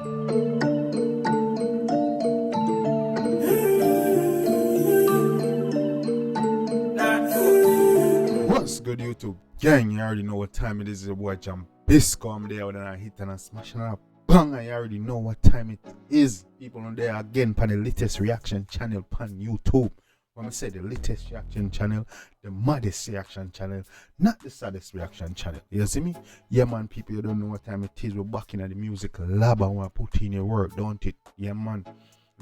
What's good, YouTube gang? You already know what time it is. Your boy Jambisco. I'm there with a hit and a smash and a bang. You already know what time it is. People on there again on the latest reaction channel on YouTube. When I say the latest reaction channel, the maddest reaction channel, not the saddest reaction channel. You see me? Yeah man, people, you don't know what time it is. We're back in the music lab and want to put in your work, don't it? Yeah man.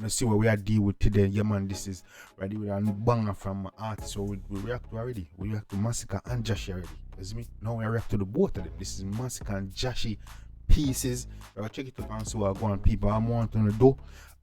Let's see what we are dealing with today. Yeah man, this is ready with a banger from artists. So we react to already. We react to Masicka and Jahshii already. You see me? Now we react to the both of them. This is Masicka and Jahshii pieces. So I'll check it up and see what I go on, people. I'm wanting to do.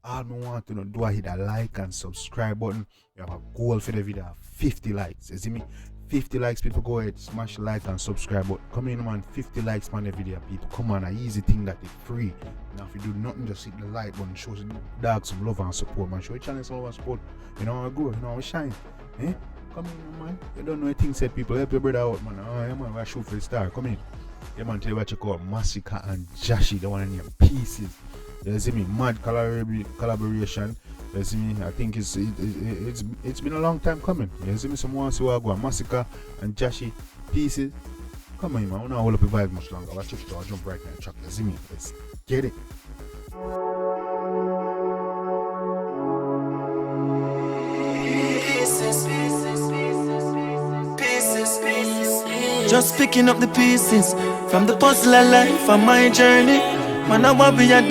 All I want to do, I hit a like and subscribe button. We have a goal for the video, 50 likes. You see me? 50 likes, people, go ahead, smash the like and subscribe button. Come in, man, 50 likes on the video, people. Come on, an easy thing that is free. Now, if you do nothing, just hit the like button, show the dog some love and support, man. Show the channel some love and support. You know how I grow, you know how I shine. Eh? Come in, man. You don't know a thing said, people. Help your brother out, man. Oh, yeah, man, we're shoot for the star. Come in. Yeah, man, tell you what you call Masicka and Jahshii, the one in your pieces. You see me? Mad collaboration. You see me? I think it's been a long time coming. You see me? Someone see what I go on. Masicka and Jahshii pieces. Come on, man. We're not hold up the vibe much longer. I'll jump right now and track. You see me? Let's get it. Just picking up the pieces from the puzzle of life on my journey. Man, I want to be a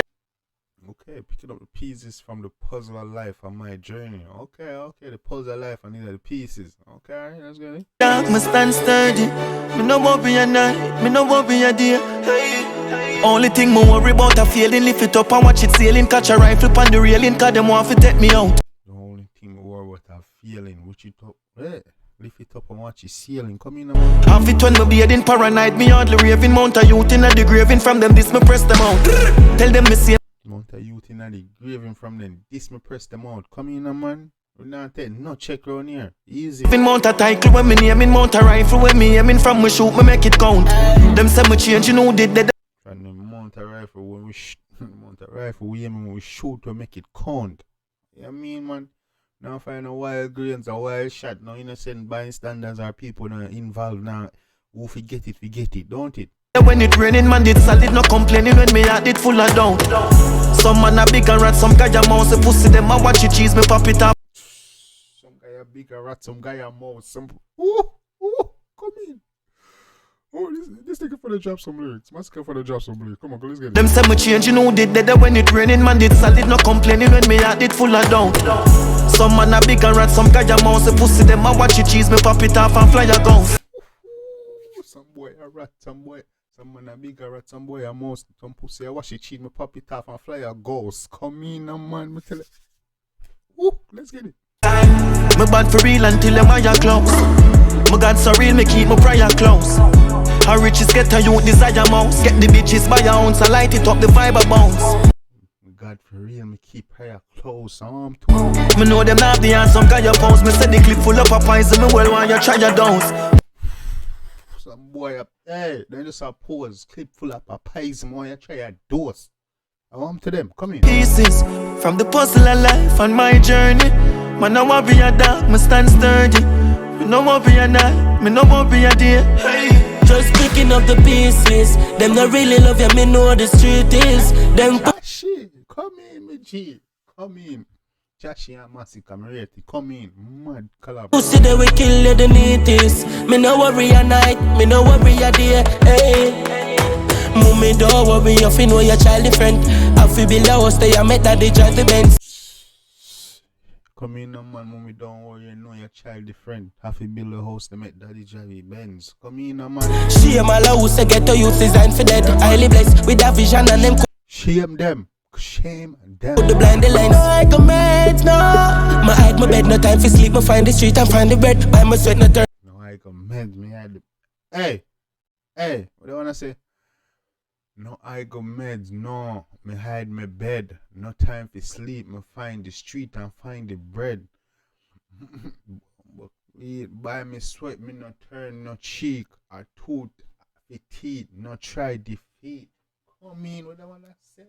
okay, picking up the pieces from the puzzle of life on my journey. Okay, the puzzle of life, I need the pieces. Okay, that's good. dark, me stand sturdy. Me no want be a night, me no want be a day. Hey. Only thing me worry about a feeling, lift it up and watch it sailing. Catch a rifle on the railing, cause them want to take me out. The only thing me worry about a feeling, which it up, hey. Lift it up and watch it sailing. Come in, man. Half it when me bearding paranoid, me hardly raving. Mount a youth in the graving from them, this me press them out. Tell them me say Mount a youth in the graving from them, this me press them out. Come in, man. We're not taking no check around here. Easy. Mount a title when me naming, mount a rifle when me aiming from me shoot, me make it count. Them say me change, you know did they from the mount a rifle when we mount a rifle we aim when we shoot to make it count. You know what I mean, man? Now find a wild grains, a wild shot. Now innocent bystanders are people now involved now. Who forget it, don't it? when it raining, man did solid, no complaining when me heart it full of down. Some man a big and rat, some guy a mouse, a pussy them a watch it cheese, me pop it up. Some guy a big rat, some guy a mouse, some come in. Oh, this nigga for the drop some lyrics. Masicka for the drop some lyrics. Come on, go, let's get it. Them say me change, you know did that when it raining, man did solid, no complaining when me heart it full of down. Some man a big and rat, some guy a mouse, a pussy them a watch it cheese, me pop it off and fly a gun. Some boy a rat, some man a big rat, some boy a mouse, some pussy a watch it cheese, me pop it off and fly a ghost. Come in, man, me tell it. Let's get it. Me bad for real until them eye close. Me God so real, me keep my prayer close. How riches get a youth desire mouse. Get the bitches by your ounce, I light it up the fiber bounce. God for real, me keep prayer close. Me know them not the answer, some guy your pounds. Me said the clip full up of poison, me well want you try your downs. Some boy up, hey, they just a pose, clip full up of poison, want you try your dose. I want to them, come in. Pieces from the puzzle of life on my journey. Man, I want be a dog, me stand sturdy. Me no want be a night, me no want be a day. Hey. Just picking up the pieces. Them not really love you, me know the street is. Them Jahshii, come in, me G. Come in. Jahshii and Masicka, me ready. Come in. Mad collab. pussy they will kill you the neatest. Me no worry a night, me no worry a day. Hey. Mommy don't worry, you fi know your child different. I fi build a house, they a make that they drive the Benz. Come in, man, mommy, don't worry, you know your child different. Have to build a house to make daddy drive the Benz. Come in, man. Shame all who say get to youth designed for dead. Highly blessed with a vision and them. Shame them. Shame them. Put the blind the lines. I come meds, no. My hide my bed, no time for sleep. Me find the street and find the bread. Buy my sweat, no turn. No, I come meds, me had the. Hey, what do you wanna say? No, I go meds, no. Me hide my bed. No time for sleep. Me find the street and find the bread. Buy me sweat, me no turn no cheek. A tooth, a teeth, no try defeat. Come in, what do I wanna say?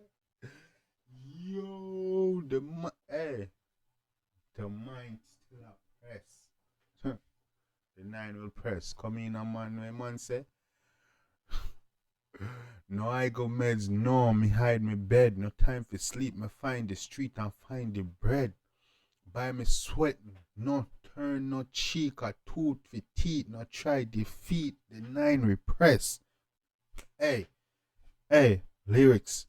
Yo, the mind still a press. The 9 will press. Come in, a man. My man say, no, I go meds. No, me hide me bed. No time for sleep. Me find the street and find the bread. Buy me sweat. No turn, no cheek or tooth for teeth. No try defeat. The 9 repress. Hey, lyrics.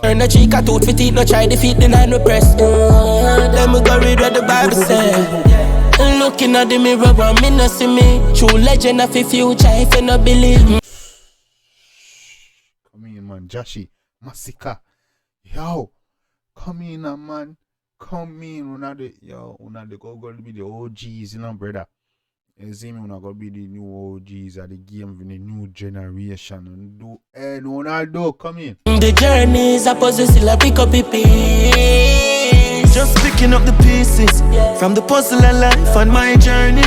Turn the cheek a tooth for teeth, no try defeat the 9 repress. Then me go read what the Bible say. Looking at the mirror and me no see me. True legend of the future if you no believe. Come in, man. Jahshii, Masicka. Yo, come in, man. Come in. Una the go be the OGs, you know, brother. You see me, una go be the new OGs of the game for the new generation. And do, no, do, come in. The journey is a puzzle, still I pick up the piece. Just picking up the pieces from the puzzle of life on my journey.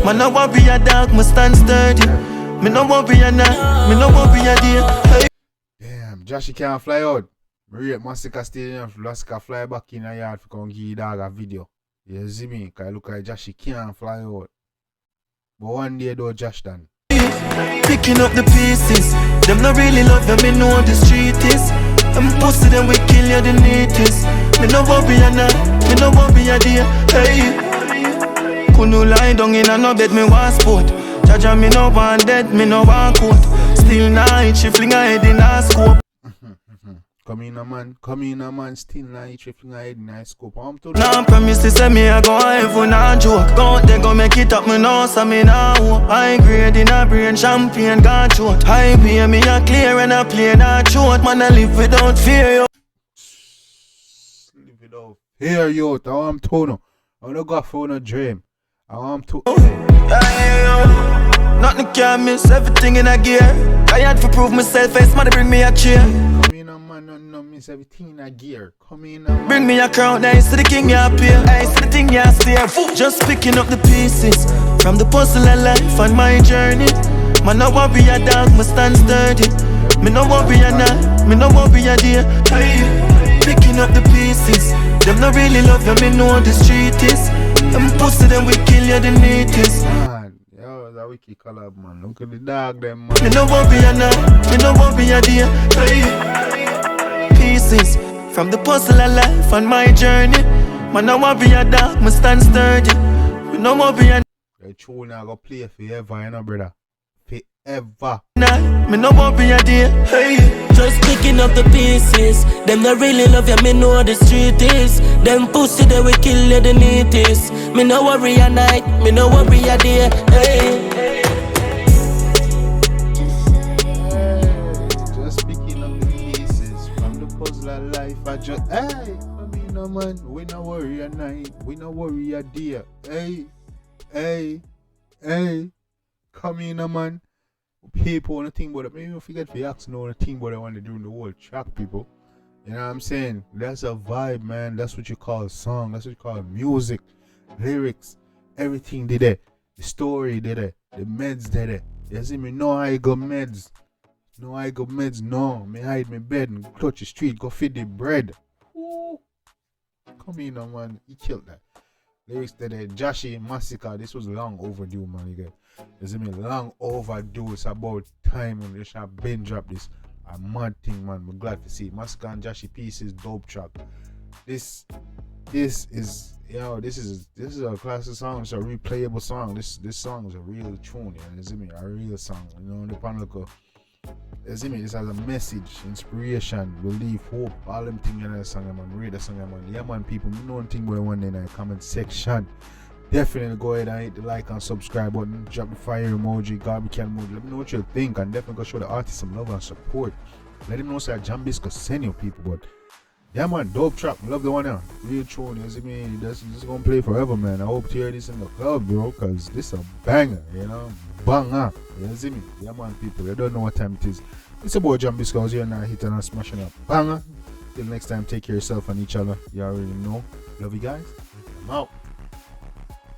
Man, I won't be a dog, must stand sturdy. Me no won't be a night, me no won't be a day. Hey. Damn, Jahshii can't fly out. Me rate Masicka Stadium, Masicka fly back in a yard for come give you dog a video. You see me? Cause look like Jahshii can't fly out. But one day though, Josh done. Picking up the pieces. Them not really love you, me know the street is. I'm pussy, them we kill you the neatest. Me no won't be a night, me no won't be a day. Hey, couldn't lie down in a no bed, me want sport. Jaja, me no want dead, me no want coat. Still night, she fling her head in a scope. Come in, a man, still night, she fling her head in a scope. Nah, promise to say me I go heaven, nah joke. Go out there, go make it up, me know, so me nah hope. High grade in a brain, champagne, gone short. High pay, me a clear and a play, nah short. Man, I live without fear, yo. Live without fear, yo. I want to know. I don't go for no dream. I want to. Nothing can miss, everything in a gear. I had to prove myself, face man, bring me a chair. Come in, man, no miss everything in a gear. Come in, man. Bring me a crown, I see the king you appear. I see the thing you steer. Just picking up the pieces from the puzzle of life on my journey. Man, no want be a dog, must stand sturdy. Me no want be a night, me no want be a day. Hey, picking up the pieces. Them not really love you, me know the street is. Them pussy, them we kill you the neatest. Yo, that wiki collab, man. Look at the dog, them, man. Me no want be a night, me no want be a day. Hey, pieces from the puzzle of life on my journey. Man, I want be a dog, must stand sturdy. Me no want be a the tune I go play forever, you know, brother. Forever. night, me no want be a day. Hey, just picking up the pieces. Them not really love you, me know the street is. Them pussy, they will kill you the neatest. Me no worry a night, me no worry a day. Hey. Just picking up the pieces from the puzzle of life. I just, hey, I mean, no man, we no worry a night, we no worry a day. Hey, come in, man. People want to think about it. Maybe you forget to ask no one to think what I want to do in the whole track, people. You know what I'm saying? That's a vibe, man. That's what you call a song. That's what you call music, lyrics, everything did it. The story did it. The meds did it. You see me? No, I got meds. No. Me hide my bed and clutch the street. Go feed the bread. Ooh. Come in, man. He killed that. Lyrics did it. Jahshii, Masicka. This was long overdue, man. You see me? Long overdue. It's about time when they should binge drop this. A mad thing, man. I'm glad to see it. Masicka and Jahshii pieces, dope track. This is a classic song. It's a replayable song. This song is a real tune. You see me? A real song. You know, the panel. You see me? This has a message, inspiration, belief, hope, all them things in the song, man. Read the song, man. Yeah, man, people. You know one thing about the one in the comment section. Definitely go ahead and hit the like and subscribe button. Drop the fire emoji, garbage can emoji. Let me know what you think, and definitely go show the artist some love and support. Let him know say Jambisco send you people. But yeah, man, dope track. Love the one now. Real tune. You see me? This is gonna play forever, man. I hope to hear this in the club, bro, cause this a banger. You know, banger. You see me? Yeah, man, people. You don't know what time it is. It's about Jambisco. I was here now, hitting and smashing up. Banger. Till next time, take care of yourself and each other. You already know. Love you guys. I'm out.